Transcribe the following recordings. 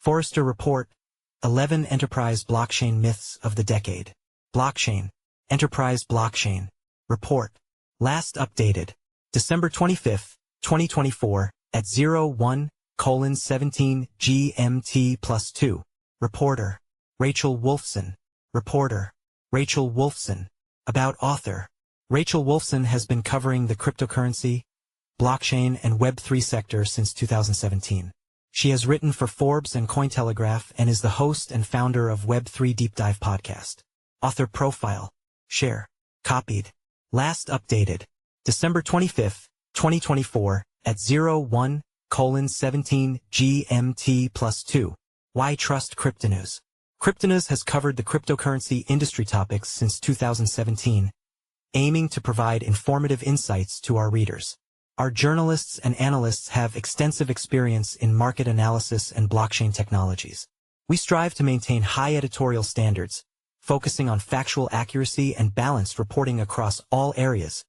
Forrester Report, 11 Enterprise Blockchain Myths of the Decade. Blockchain, Enterprise Blockchain, Report. Last updated, December 25, 2024, at 01:17 GMT+2. Reporter, Rachel Wolfson. Reporter, Rachel Wolfson. About author. Rachel Wolfson has been covering the cryptocurrency, blockchain, and Web3 sector since 2017. She has written for Forbes and Cointelegraph and is the host and founder of Web3 Deep Dive podcast. Author profile. Share. Copied. Last updated, December 25, 2024, at 01:17 GMT+2. Why Trust Cryptonews? Cryptonews has covered the cryptocurrency industry topics since 2017, aiming to provide informative insights to our readers. Our journalists and analysts have extensive experience in market analysis and blockchain technologies. We strive to maintain high editorial standards, focusing on factual accuracy and balanced reporting across all areas,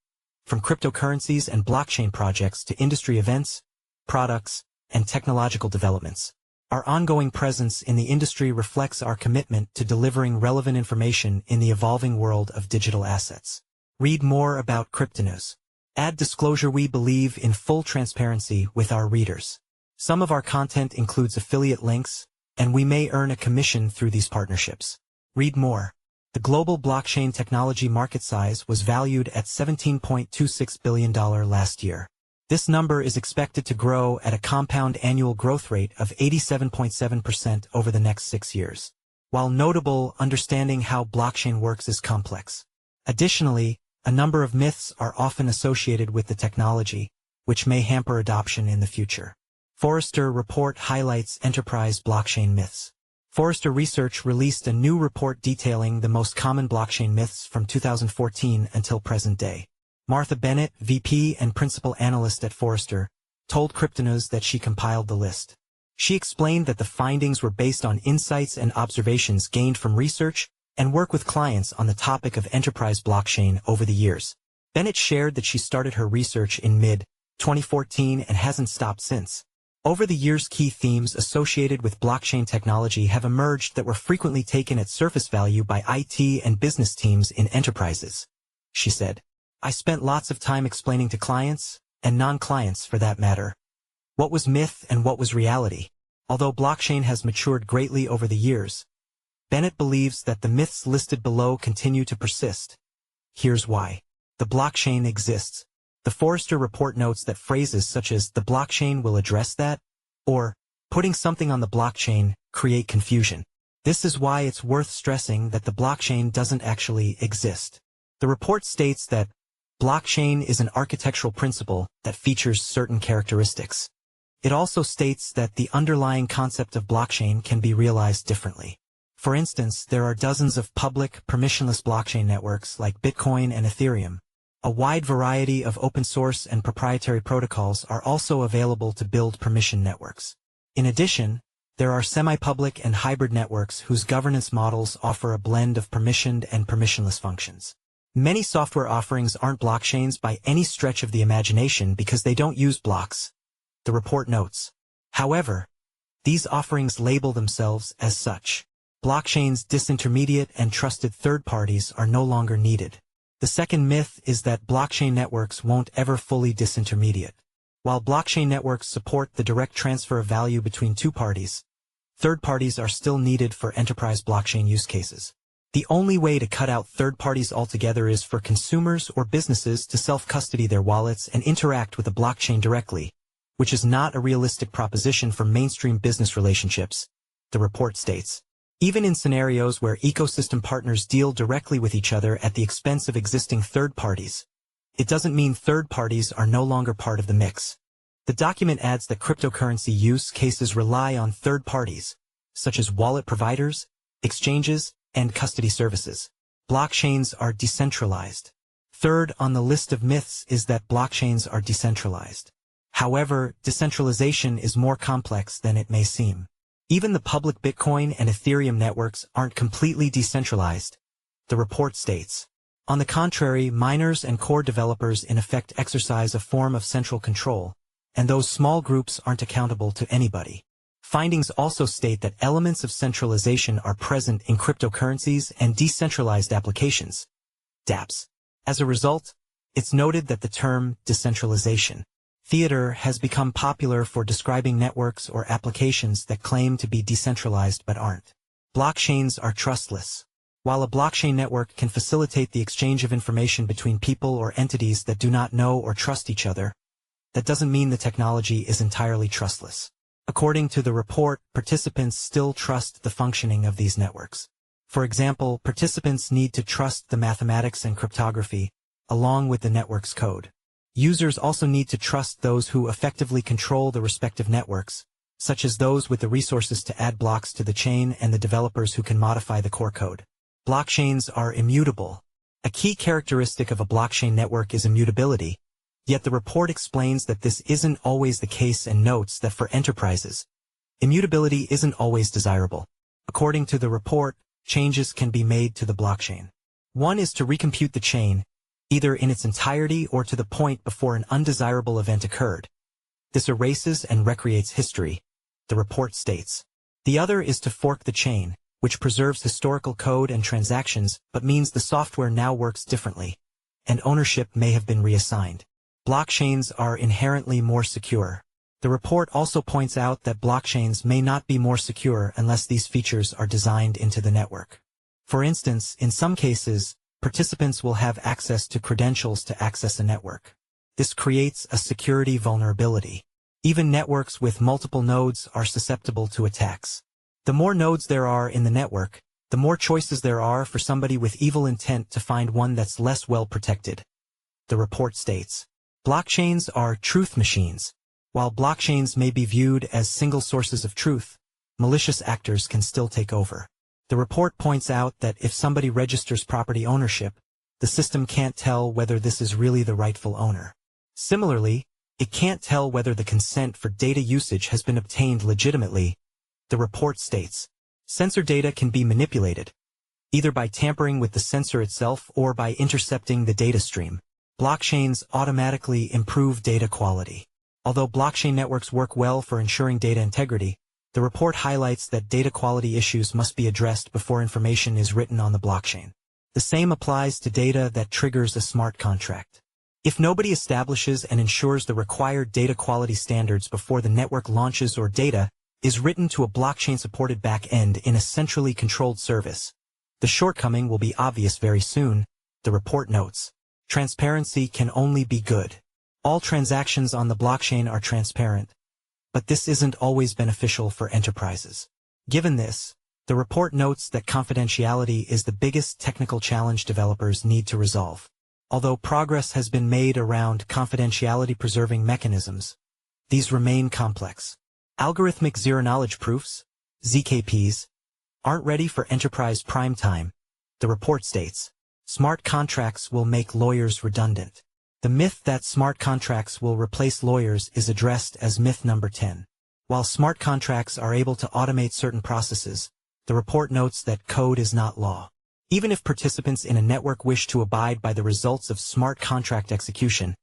from cryptocurrencies and blockchain projects to industry events, products, and technological developments. Our ongoing presence in the industry reflects our commitment to delivering relevant information in the evolving world of digital assets. Read more about Cryptonews. Add disclosure: we believe in full transparency with our readers. Some of our content includes affiliate links, and we may earn a commission through these partnerships. Read more. The global blockchain technology market size was valued at $17.26 billion last year. This number is expected to grow at a compound annual growth rate of 87.7% over the next 6 years. While notable, understanding how blockchain works is complex. Additionally, a number of myths are often associated with the technology, which may hamper adoption in the future. Forrester Report highlights enterprise blockchain myths. Forrester Research released a new report detailing the most common blockchain myths from 2014 until present day. Martha Bennett, VP and Principal Analyst at Forrester, told Cryptonews that she compiled the list. She explained that the findings were based on insights and observations gained from research and work with clients on the topic of enterprise blockchain over the years. Bennett shared that she started her research in mid-2014 and hasn't stopped since. Over the years, key themes associated with blockchain technology have emerged that were frequently taken at surface value by IT and business teams in enterprises. She said, "I spent lots of time explaining to clients, and non-clients for that matter, what was myth and what was reality. Although blockchain has matured greatly over the years, Bennett believes that the myths listed below continue to persist. Here's why. The blockchain exists. The Forrester report notes that phrases such as "the blockchain will address that," or "putting something on the blockchain," create confusion. This is why it's worth stressing that the blockchain doesn't actually exist. The report states that blockchain is an architectural principle that features certain characteristics. It also states that the underlying concept of blockchain can be realized differently. For instance, there are dozens of public, permissionless blockchain networks like Bitcoin and Ethereum. A wide variety of open-source and proprietary protocols are also available to build permission networks. In addition, there are semi-public and hybrid networks whose governance models offer a blend of permissioned and permissionless functions. Many software offerings aren't blockchains by any stretch of the imagination because they don't use blocks, the report notes. However, these offerings label themselves as such. Blockchains, disintermediate and trusted third parties are no longer needed. The second myth is that blockchain networks won't ever fully disintermediate. While blockchain networks support the direct transfer of value between two parties, third parties are still needed for enterprise blockchain use cases. The only way to cut out third parties altogether is for consumers or businesses to self-custody their wallets and interact with the blockchain directly, which is not a realistic proposition for mainstream business relationships, the report states. Even in scenarios where ecosystem partners deal directly with each other at the expense of existing third parties, it doesn't mean third parties are no longer part of the mix. The document adds that cryptocurrency use cases rely on third parties, such as wallet providers, exchanges, and custody services. Blockchains are decentralized. Third on the list of myths is that blockchains are decentralized. However, decentralization is more complex than it may seem. Even the public Bitcoin and Ethereum networks aren't completely decentralized, the report states. On the contrary, miners and core developers in effect exercise a form of central control, and those small groups aren't accountable to anybody. Findings also state that elements of centralization are present in cryptocurrencies and decentralized applications, dApps. As a result, it's noted that the term decentralization theater has become popular for describing networks or applications that claim to be decentralized but aren't. Blockchains are trustless. While a blockchain network can facilitate the exchange of information between people or entities that do not know or trust each other, that doesn't mean the technology is entirely trustless. According to the report, participants still trust the functioning of these networks. For example, participants need to trust the mathematics and cryptography, along with the network's code. Users also need to trust those who effectively control the respective networks, such as those with the resources to add blocks to the chain and the developers who can modify the core code. Blockchains are immutable. A key characteristic of a blockchain network is immutability, yet the report explains that this isn't always the case and notes that for enterprises, immutability isn't always desirable. According to the report, changes can be made to the blockchain. One is to recompute the chain, either in its entirety or to the point before an undesirable event occurred. This erases and recreates history, the report states. The other is to fork the chain, which preserves historical code and transactions but means the software now works differently, and ownership may have been reassigned. Blockchains are inherently more secure. The report also points out that blockchains may not be more secure unless these features are designed into the network. For instance, in some cases, participants will have access to credentials to access a network. This creates a security vulnerability. Even networks with multiple nodes are susceptible to attacks. The more nodes there are in the network, the more choices there are for somebody with evil intent to find one that's less well protected. The report states, blockchains are truth machines. While blockchains may be viewed as single sources of truth, malicious actors can still take over. The report points out that if somebody registers property ownership, the system can't tell whether this is really the rightful owner. Similarly, it can't tell whether the consent for data usage has been obtained legitimately. The report states, sensor data can be manipulated, either by tampering with the sensor itself or by intercepting the data stream. Blockchains automatically improve data quality. Although blockchain networks work well for ensuring data integrity, the report highlights that data quality issues must be addressed before information is written on the blockchain. The same applies to data that triggers a smart contract. If nobody establishes and ensures the required data quality standards before the network launches or data is written to a blockchain-supported back-end in a centrally controlled service, the shortcoming will be obvious very soon, the report notes. Transparency can only be good. All transactions on the blockchain are transparent, but this isn't always beneficial for enterprises. Given this, the report notes that confidentiality is the biggest technical challenge developers need to resolve. Although progress has been made around confidentiality-preserving mechanisms, these remain complex. Algorithmic zero-knowledge proofs, ZKPs, aren't ready for enterprise prime time, the report states. Smart contracts will make lawyers redundant. The myth that smart contracts will replace lawyers is addressed as myth number 10. While smart contracts are able to automate certain processes, the report notes that code is not law. Even if participants in a network wish to abide by the results of smart contract execution,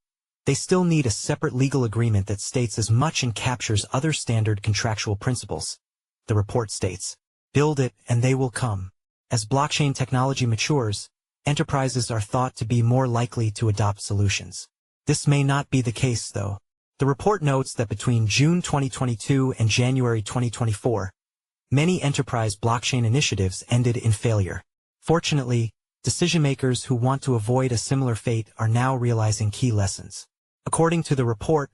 they still need a separate legal agreement that states as much and captures other standard contractual principles. The report states, build it and they will come. As blockchain technology matures, enterprises are thought to be more likely to adopt solutions. This may not be the case, though. The report notes that between June 2022 and January 2024, many enterprise blockchain initiatives ended in failure. Fortunately, decision-makers who want to avoid a similar fate are now realizing key lessons. According to the report,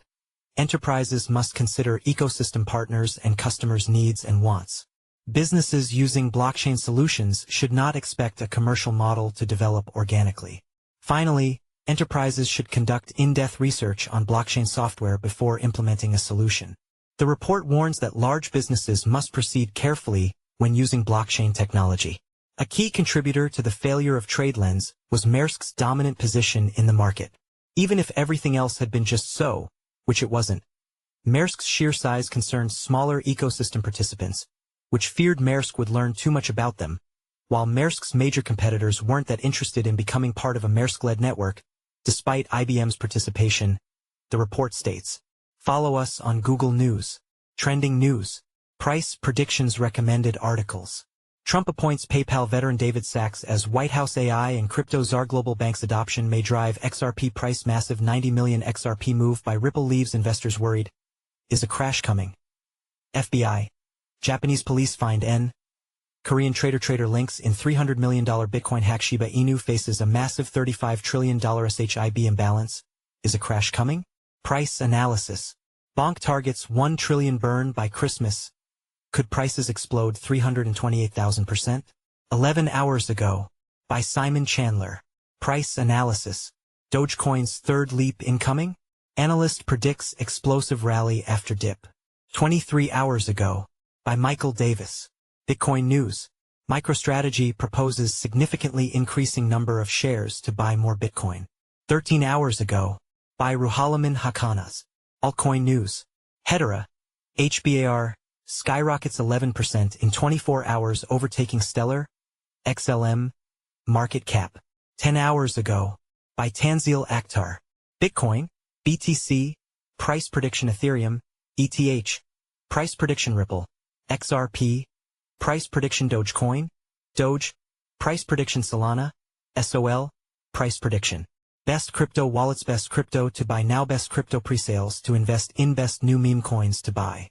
enterprises must consider ecosystem partners and customers' needs and wants. Businesses using blockchain solutions should not expect a commercial model to develop organically. Finally, enterprises should conduct in-depth research on blockchain software before implementing a solution. The report warns that large businesses must proceed carefully when using blockchain technology. A key contributor to the failure of TradeLens was Maersk's dominant position in the market. Even if everything else had been just so, which it wasn't, Maersk's sheer size concerned smaller ecosystem participants, which feared Maersk would learn too much about them, while Maersk's major competitors weren't that interested in becoming part of a Maersk-led network, despite IBM's participation, the report states. Follow us on Google News, Trending News, Price predictions recommended articles. Trump appoints PayPal veteran David Sachs as White House AI and crypto czar. Global banks adoption may drive XRP price. Massive 90 million XRP move by Ripple leaves investors worried. Is a crash coming? FBI. Japanese police find N. Korean trader links in $300 million Bitcoin hack. Shiba Inu faces a massive $35 trillion SHIB imbalance. Is a crash coming? Price analysis. Bonk targets 1 trillion burn by Christmas. Could prices explode 328,000%? 11 hours ago. By Simon Chandler. Price analysis. Dogecoin's third leap incoming? Analyst predicts explosive rally after dip. 23 hours ago. By Michael Davis. Bitcoin news. MicroStrategy proposes significantly increasing number of shares to buy more Bitcoin. 13 hours ago. By Ruhalaman Hakanas. Altcoin news. Hedera. HBAR. Skyrockets 11% in 24 hours, overtaking Stellar. XLM. Market cap. 10 hours ago. By Tanzil Akhtar. Bitcoin. BTC. Price prediction Ethereum. ETH. Price prediction Ripple. XRP. Price prediction Dogecoin. Doge. Price prediction Solana. SOL. Price prediction. Best crypto wallets. Best crypto to buy now. Best crypto presales to invest in. Best new meme coins to buy.